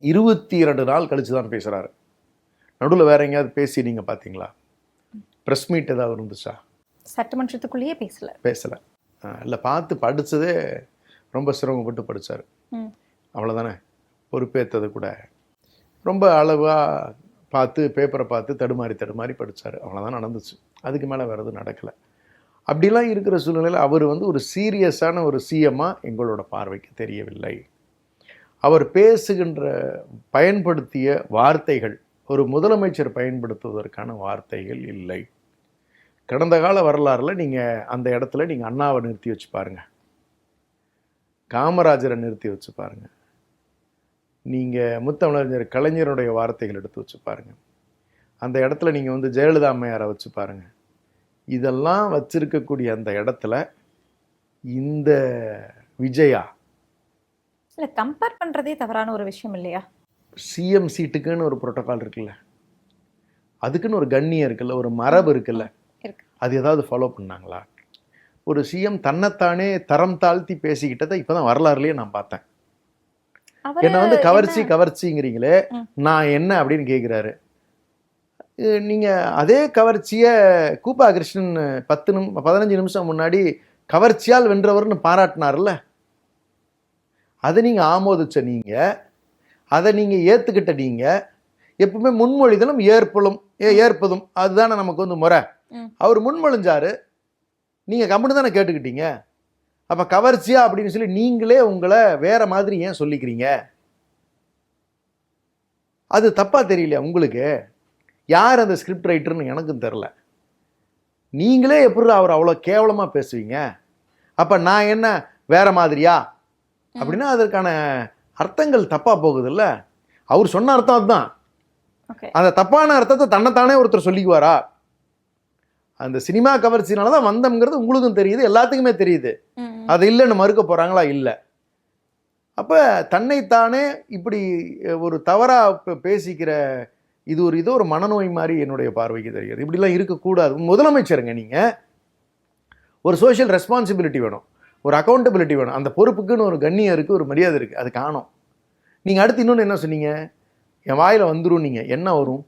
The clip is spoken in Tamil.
22 நாள் கழிச்சு தான் பேசுகிறாரு. நடுவில் வேற எங்கேயாவது பேசி நீங்கள் பார்த்தீங்களா? ப்ரெஸ் மீட் ஏதாவது இருந்துச்சா? சட்டமன்றத்துக்குள்ளேயே பேசலை. இல்லை, பார்த்து படித்ததே ரொம்ப சிரமப்பட்டு படித்தார். அவ்வளோதானே. பொறுப்பேற்றது கூட ரொம்ப அளவாக பார்த்து பேப்பரை பார்த்து தடுமாறி படித்தார். அவ்வளோதான் நடந்துச்சு. அதுக்கு மேலே வேறு எதுவும் நடக்கலை. அப்படிலாம் இருக்கிற சூழ்நிலையில் அவர் ஒரு சீரியஸான ஒரு சிஎம்மாக எங்களோட பார்வைக்கு தெரியவில்லை. அவர் பேசுகின்ற பயன்படுத்திய வார்த்தைகள் ஒரு முதலமைச்சர் பயன்படுத்துவதற்கான வார்த்தைகள் இல்லை. கடந்த கால வரலாறுல நீங்கள் அந்த இடத்துல நீங்கள் அண்ணாவை நிறுத்தி வச்சு பாருங்கள், காமராஜரை நிறுத்தி வச்சு பாருங்கள், நீங்கள் முத்தமிழறிஞர் கலைஞருடைய வார்த்தைகள் எடுத்து வச்சு பாருங்கள், அந்த இடத்துல நீங்கள் ஜெயலலிதா அம்மையாரை வச்சு பாருங்கள். இதெல்லாம் வச்சிருக்கக்கூடிய அந்த இடத்துல இந்த விஜயா இல்லை, கம்பேர் பண்ணுறதே தவறான ஒரு விஷயம் இல்லையா? சிஎம் சீட்டுக்குன்னு ஒரு புரோட்டோகால் இருக்குல்ல, அதுக்குன்னு ஒரு கண்ணியம் இருக்குல்ல, ஒரு மரபு இருக்குல்ல, அது ஏதாவது ஃபாலோ பண்ணாங்களா? ஒரு சிஎம் தன்னைத்தானே தரம் தாழ்த்தி பேசிக்கிட்டதை இப்போதான் வரலாறுலேயே நான் பார்த்தேன். என்னை கவர்ச்சிங்கிறீங்களே, நான் என்ன அப்படின்னு கேட்குறாரு. நீங்கள் அதே கவர்ச்சியை கூப்பா கிருஷ்ணன் 15 நிமிஷம் முன்னாடி கவர்ச்சியால் வென்றவர்னு பாராட்டினார்ல, அதை நீங்கள் ஆமோதிச்ச நீங்கள், அதை நீங்கள் ஏற்றுக்கிட்ட நீங்கள், எப்பவுமே முன்மொழிதலும் ஏற்பதும் அதுதானே நமக்கு முறை. அவர் முன்மொழிஞ்சாரு, நீங்கள் கம்முன்னு தானே கேட்டுக்கிட்டீங்க. அப்போ கவர்ச்சியா அப்படின்னு சொல்லி நீங்களே உங்களை வேற மாதிரி ஏன் சொல்லிக்கிறீங்க? அது தப்பா தெரியலையா உங்களுக்கு? யார் அந்த ஸ்கிரிப்ட் ரைட்டர்னு எனக்கும் தெரில. நீங்களே எப்படி அவர் அவ்வளோ கேவலமாக பேசுவீங்க? அப்போ நான் என்ன வேற மாதிரியா அப்படின்னா அதற்கான அர்த்தங்கள் தப்பாக போகுதுல்ல. அவர் சொன்ன அர்த்தம் அதுதான். அந்த தப்பான அர்த்தத்தை தன்னைத்தானே ஒருத்தர் சொல்லிக்குவாரா? அந்த சினிமா கவர்ச்சினால தான் வந்தம்ங்கிறது உங்களுக்கும் தெரியுது, எல்லாத்துக்குமே தெரியுது. அது இல்லைன்னு மறுக்க போகிறாங்களா? இல்லை. அப்போ தன்னைத்தானே இப்படி ஒரு தவறாக பேசிக்கிற இது ஒரு மனநோய் மாதிரி என்னுடைய பார்வைக்கு தெரியுது. இப்படிலாம் இருக்கக்கூடாது. முதலமைச்சருங்க, நீங்கள் ஒரு சோஷியல் ரெஸ்பான்சிபிலிட்டி வேணும், ஒரு அக்கௌண்டபிலிட்டி வேணும். அந்த பொறுப்புக்குன்னு ஒரு கண்ணியம் இருக்குது, ஒரு மரியாதை இருக்குது. அது காணும். நீங்கள் அடுத்து இன்னொன்று என்ன சொன்னீங்க? என் வாயில் வந்துடும். நீங்கள் என்ன வரும்?